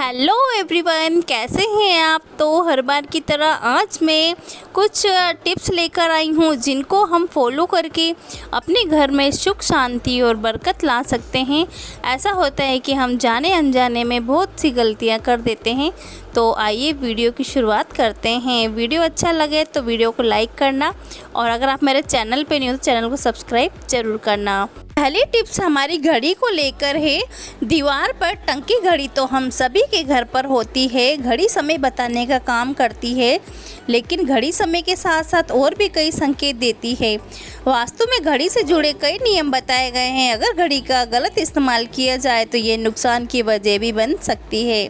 Hello everyone, कैसे हैं आप। तो हर बार की तरह आज मैं कुछ टिप्स लेकर आई हूँ जिनको हम फॉलो करके अपने घर में सुख शांति और बरकत ला सकते हैं। ऐसा होता है कि हम जाने अनजाने में बहुत सी गलतियाँ कर देते हैं। तो आइए वीडियो की शुरुआत करते हैं। वीडियो अच्छा लगे तो वीडियो को लाइक करना और अगर आप मेरे चैनल पे नहीं हो तो चैनल को सब्सक्राइब जरूर करना। पहली टिप्स हमारी घड़ी को लेकर है। दीवार पर टंकी घड़ी तो हम सभी के घर पर होती है। घड़ी समय बताने का काम करती है, लेकिन घड़ी समय के साथ साथ और भी कई संकेत देती है। वास्तु में घड़ी से जुड़े कई नियम बताए गए हैं। अगर घड़ी का गलत इस्तेमाल किया जाए तो ये नुकसान की वजह भी बन सकती है।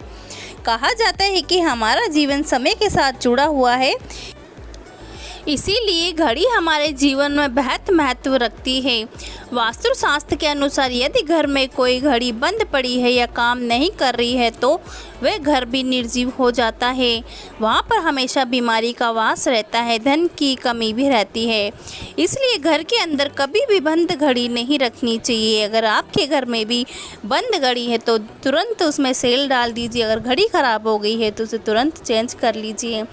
कहा जाता है कि हमारा जीवन समय के साथ जुड़ा हुआ है, इसीलिए घड़ी हमारे जीवन में बेहद महत्व रखती है। वास्तुशास्त्र के अनुसार यदि घर में कोई घड़ी बंद पड़ी है या काम नहीं कर रही है तो वह घर भी निर्जीव हो जाता है। वहाँ पर हमेशा बीमारी का वास रहता है, धन की कमी भी रहती है। इसलिए घर के अंदर कभी भी बंद घड़ी नहीं रखनी चाहिए। अगर आपके घर में भी बंद घड़ी है तो तुरंत उसमें सेल डाल दीजिए। अगर घड़ी ख़राब हो गई है तो उसे तुरंत चेंज कर लीजिए।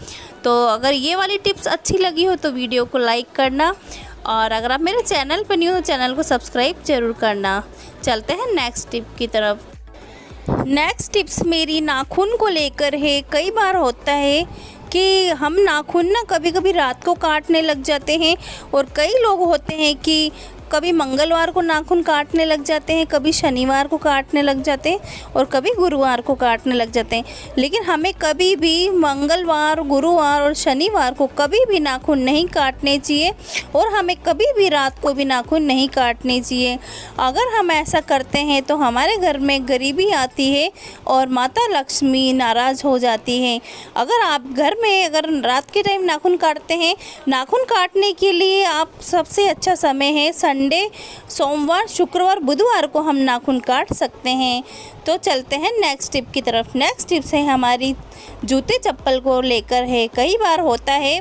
तो अगर ये वाली टिप्स अच्छी लगी हो तो वीडियो को लाइक करना और अगर आप मेरे चैनल पर न्यू हो तो चैनल को सब्सक्राइब जरूर करना। चलते हैं नेक्स्ट टिप की तरफ। नेक्स्ट टिप्स मेरी नाखून को लेकर है। कई बार होता है कि हम नाखून ना कभी कभी रात को काटने लग जाते हैं और कई लोग होते हैं कि कभी मंगलवार को नाखून काटने लग जाते हैं, कभी शनिवार को काटने लग जाते हैं और कभी गुरुवार को काटने लग जाते हैं। लेकिन हमें कभी भी मंगलवार, गुरुवार और शनिवार को कभी भी नाखून नहीं काटने चाहिए और हमें कभी भी रात को भी नाखून नहीं काटने चाहिए। अगर हम ऐसा करते हैं तो हमारे घर में गरीबी आती है और माता लक्ष्मी नाराज़ हो जाती है। अगर आप घर में अगर रात के टाइम नाखून काटते हैं, नाखून काटने के लिए आप सबसे अच्छा समय है संडे, सोमवार, शुक्रवार, बुधवार को हम नाखून काट सकते हैं। तो चलते हैं नेक्स्ट टिप की तरफ। नेक्स्ट टिप्स है हमारी जूते चप्पल को लेकर है। कई बार होता है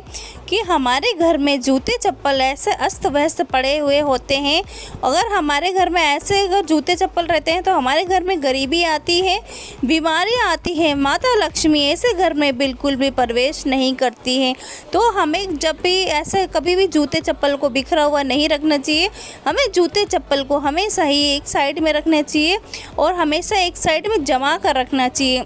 कि हमारे घर में जूते चप्पल ऐसे अस्त व्यस्त पड़े हुए होते हैं। अगर हमारे घर में ऐसे अगर जूते चप्पल रहते हैं तो हमारे घर में गरीबी आती है, बीमारियां आती है। माता लक्ष्मी ऐसे घर में बिल्कुल भी प्रवेश नहीं करती है। तो हमें जब भी ऐसे कभी भी जूते चप्पल को बिखरा हुआ नहीं रखना चाहिए। हमें जूते चप्पल को हमेशा ही एक साइड में रखना चाहिए और हमेशा एक साइड में जमा कर रखना चाहिए।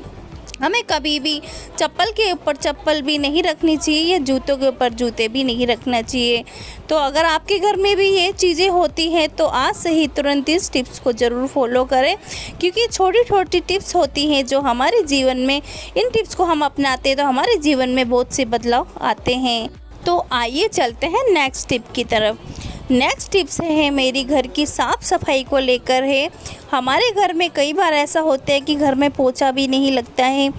हमें कभी भी चप्पल के ऊपर चप्पल भी नहीं रखनी चाहिए या जूतों के ऊपर जूते भी नहीं रखना चाहिए। तो अगर आपके घर में भी ये चीज़ें होती हैं तो आज से ही तुरंत इस टिप्स को ज़रूर फॉलो करें, क्योंकि छोटी छोटी टिप्स होती हैं जो हमारे जीवन में, इन टिप्स को हम अपनाते हैं तो हमारे जीवन में बहुत से बदलाव आते हैं। तो आइए चलते हैं नेक्स्ट टिप की तरफ। नेक्स्ट टिप्स है मेरी घर की साफ़ सफाई को लेकर है। हमारे घर में कई बार ऐसा होता है कि घर में पोछा भी नहीं लगता है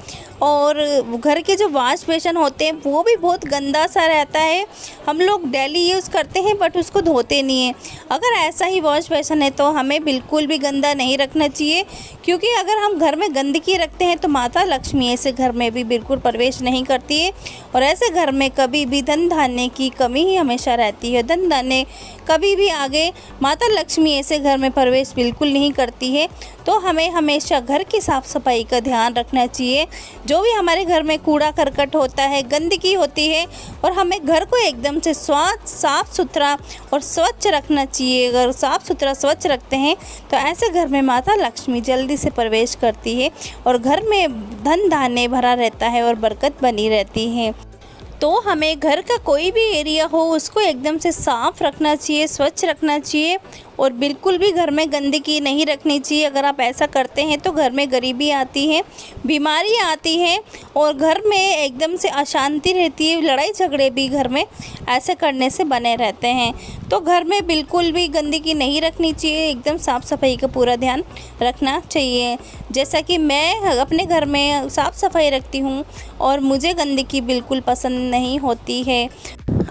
और घर के जो वॉश बेसन होते हैं वो भी बहुत गंदा सा रहता है। हम लोग डेली यूज़ करते हैं बट उसको धोते नहीं हैं। अगर ऐसा ही वॉश बेसन है तो हमें बिल्कुल भी गंदा नहीं रखना चाहिए, क्योंकि अगर हम घर में गंदगी रखते हैं तो माता लक्ष्मी ऐसे घर में भी बिल्कुल प्रवेश नहीं करती है और ऐसे घर में कभी भी धन धान्य की कमी ही हमेशा रहती है। धन धान्य कभी भी आगे माता लक्ष्मी ऐसे घर में प्रवेश बिल्कुल नहीं करती है। तो हमें हमेशा घर की साफ़ सफाई का ध्यान रखना चाहिए। जो भी हमारे घर में कूड़ा करकट होता है, गंदगी होती है, और हमें घर को एकदम से साफ़ सुथरा और स्वच्छ रखना चाहिए। अगर साफ़ सुथरा स्वच्छ रखते हैं तो ऐसे घर में माता लक्ष्मी जल्दी से प्रवेश करती है और घर में धन धान्य भरा रहता है और बरकत बनी रहती है। तो हमें घर का कोई भी एरिया हो उसको एकदम से साफ़ रखना चाहिए, स्वच्छ रखना चाहिए और बिल्कुल भी घर में गंदगी नहीं रखनी चाहिए। अगर आप ऐसा करते हैं तो घर में गरीबी आती है, बीमारी आती है और घर में एकदम से अशांति रहती है। लड़ाई झगड़े भी घर में ऐसे करने से बने रहते हैं। तो घर में बिल्कुल भी गंदगी नहीं रखनी चाहिए, एकदम साफ़ सफाई का पूरा ध्यान रखना चाहिए। जैसा कि मैं अपने घर में साफ़ सफाई रखती हूँ और मुझे गंदगी बिल्कुल पसंद नहीं होती है।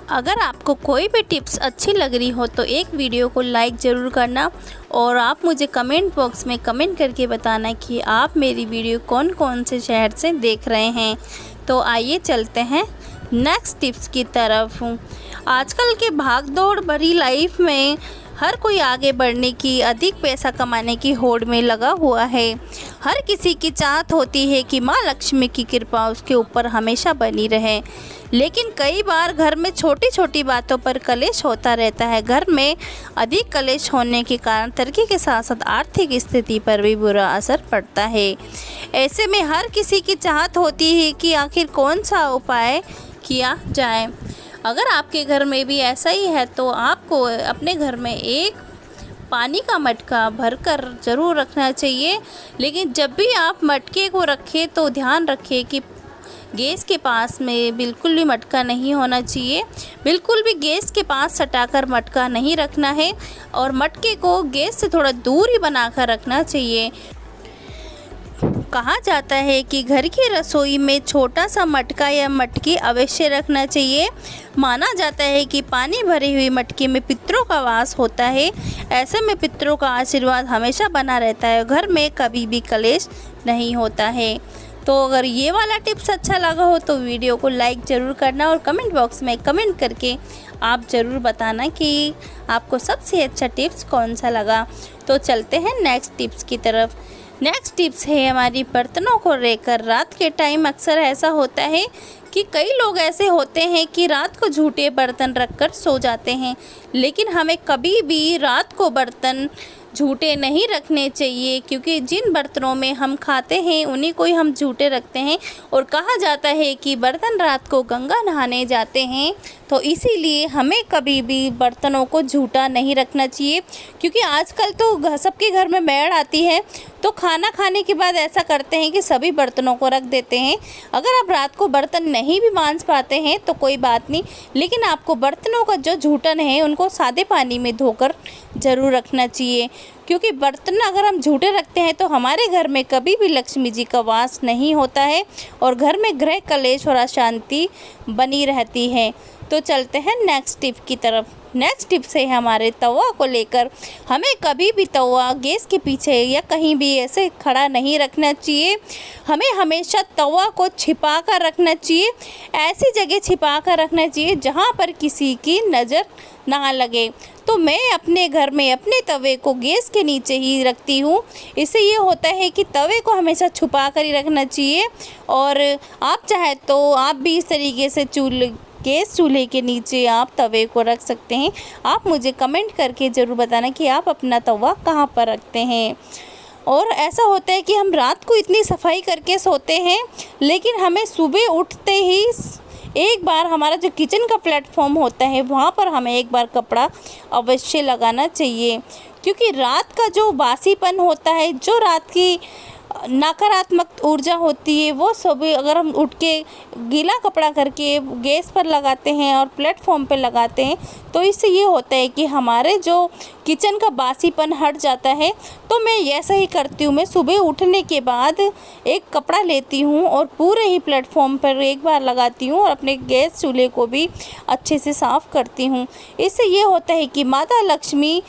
अगर आपको कोई भी टिप्स अच्छी लग रही हो तो एक वीडियो को लाइक ज़रूर करना और आप मुझे कमेंट बॉक्स में कमेंट करके बताना कि आप मेरी वीडियो कौन कौन से शहर से देख रहे हैं। तो आइए चलते हैं नेक्स्ट टिप्स की तरफ। आजकल के भाग दौड़ भरी लाइफ में हर कोई आगे बढ़ने की, अधिक पैसा कमाने की होड़ में लगा हुआ है। हर किसी की चाहत होती है कि माँ लक्ष्मी की कृपा उसके ऊपर हमेशा बनी रहे, लेकिन कई बार घर में छोटी छोटी बातों पर कलेश होता रहता है। घर में अधिक कलेश होने के कारण तरक्की के साथ साथ आर्थिक स्थिति पर भी बुरा असर पड़ता है। ऐसे में हर किसी की चाहत होती है कि आखिर कौन सा उपाय किया जाए। अगर आपके घर में भी ऐसा ही है तो आपको अपने घर में एक पानी का मटका भरकर ज़रूर रखना चाहिए। लेकिन जब भी आप मटके को रखें तो ध्यान रखें कि गैस के पास में बिल्कुल भी मटका नहीं होना चाहिए। बिल्कुल भी गैस के पास सटाकर मटका नहीं रखना है और मटके को गैस से थोड़ा दूर ही बनाकर रखना चाहिए। कहा जाता है कि घर की रसोई में छोटा सा मटका या मटकी अवश्य रखना चाहिए। माना जाता है कि पानी भरी हुई मटकी में पितरों का वास होता है। ऐसे में पितरों का आशीर्वाद हमेशा बना रहता है, घर में कभी भी कलेश नहीं होता है। तो अगर ये वाला टिप्स अच्छा लगा हो तो वीडियो को लाइक ज़रूर करना और कमेंट बॉक्स में कमेंट करके आप ज़रूर बताना कि आपको सबसे अच्छा टिप्स कौन सा लगा। तो चलते हैं नेक्स्ट टिप्स की तरफ। नेक्स्ट टिप्स है हमारी बर्तनों को लेकर। रात के टाइम अक्सर ऐसा होता है कि कई लोग ऐसे होते हैं कि रात को झूठे बर्तन रखकर सो जाते हैं, लेकिन हमें कभी भी रात को बर्तन झूठे नहीं रखने चाहिए, क्योंकि जिन बर्तनों में हम खाते हैं उन्हीं को ही हम झूठे रखते हैं। और कहा जाता है कि बर्तन रात को गंगा नहाने जाते हैं, तो इसीलिए हमें कभी भी बर्तनों को झूठा नहीं रखना चाहिए। क्योंकि आजकल तो सबके घर में मेड़ आती है, तो खाना खाने के बाद ऐसा करते हैं कि सभी बर्तनों को रख देते हैं। अगर आप रात को बर्तन नहीं भी मांज पाते हैं तो कोई बात नहीं, लेकिन आपको बर्तनों का जो झूठन है उनको सादे पानी में धोकर ज़रूर रखना चाहिए। क्योंकि बर्तन अगर हम झूठे रखते हैं तो हमारे घर में कभी भी लक्ष्मी जी का वास नहीं होता है और घर में गृह कलेश और अशांति बनी रहती है। तो चलते हैं नेक्स्ट टिप की तरफ। नेक्स्ट टिप है हमारे तवा को लेकर। हमें कभी भी तवा गैस के पीछे या कहीं भी ऐसे खड़ा नहीं रखना चाहिए। हमें हमेशा तवा को छिपा कर रखना चाहिए। ऐसी जगह छिपा कर रखना चाहिए जहाँ पर किसी की नज़र ना लगे। तो मैं अपने घर में अपने तवे को गैस के नीचे ही रखती हूँ। इससे ये होता है कि तवे को हमेशा छुपा कर ही रखना चाहिए। और आप चाहे तो आप भी इस तरीके से गैस चूल्हे के नीचे आप तवे को रख सकते हैं। आप मुझे कमेंट करके ज़रूर बताना कि आप अपना तवा कहाँ पर रखते हैं। और ऐसा होता है कि हम रात को इतनी सफाई करके सोते हैं, लेकिन हमें सुबह उठते ही एक बार हमारा जो किचन का प्लेटफॉर्म होता है वहाँ पर हमें एक बार कपड़ा अवश्य लगाना चाहिए। क्योंकि रात का जो बासीपन होता है, जो रात की नकारात्मक ऊर्जा होती है, वो सभी अगर हम उठ के गीला कपड़ा करके गैस पर लगाते हैं और प्लेटफॉर्म पर लगाते हैं तो इससे ये होता है कि हमारे जो किचन का बासीपन हट जाता है। तो मैं ऐसा ही करती हूँ। मैं सुबह उठने के बाद एक कपड़ा लेती हूँ और पूरे ही प्लेटफॉर्म पर एक बार लगाती हूँ और अपने गैस चूल्हे को भी अच्छे से साफ़ करती हूँ। इससे ये होता है कि माता लक्ष्मी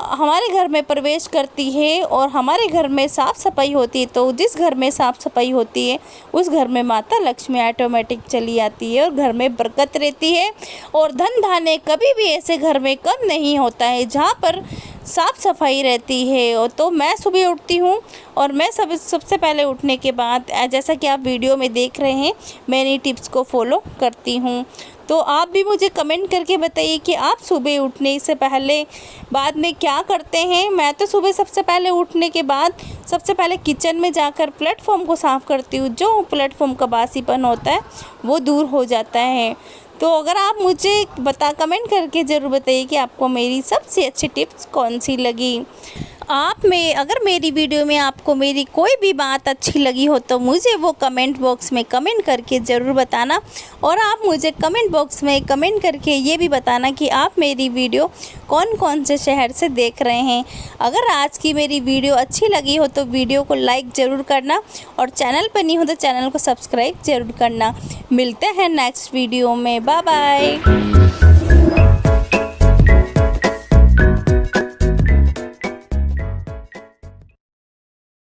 हमारे घर में प्रवेश करती है और हमारे घर में साफ़ सफाई होती है। तो जिस घर में साफ़ सफाई होती है उस घर में माता लक्ष्मी ऑटोमेटिक चली आती है और घर में बरकत रहती है। और धन धान्य कभी भी ऐसे घर में कम नहीं होता है जहाँ पर साफ़ सफाई रहती है। और तो मैं सुबह उठती हूँ और मैं सबसे पहले उठने के बाद जैसा कि आप वीडियो में देख रहे हैं मैं इन टिप्स को फॉलो करती हूँ। तो आप भी मुझे कमेंट करके बताइए कि आप सुबह उठने से पहले बाद में क्या करते हैं। मैं तो सुबह सबसे पहले उठने के बाद सबसे पहले किचन में जाकर प्लेटफॉर्म को साफ़ करती हूँ। जो प्लेटफॉर्म का बासीपन होता है वो दूर हो जाता है। तो अगर आप मुझे कमेंट करके ज़रूर बताइए कि आपको मेरी सबसे अच्छी टिप्स कौन सी लगी। अगर मेरी वीडियो में आपको मेरी कोई भी बात अच्छी लगी हो तो मुझे वो कमेंट बॉक्स में कमेंट करके ज़रूर बताना। और आप मुझे कमेंट बॉक्स में कमेंट करके ये भी बताना कि आप मेरी वीडियो कौन कौन से शहर से देख रहे हैं। अगर आज की मेरी वीडियो अच्छी लगी हो तो वीडियो को लाइक ज़रूर करना और चैनल पर नहीं हो तो चैनल को सब्सक्राइब ज़रूर करना। मिलते हैं नेक्स्ट वीडियो में। Bye bye.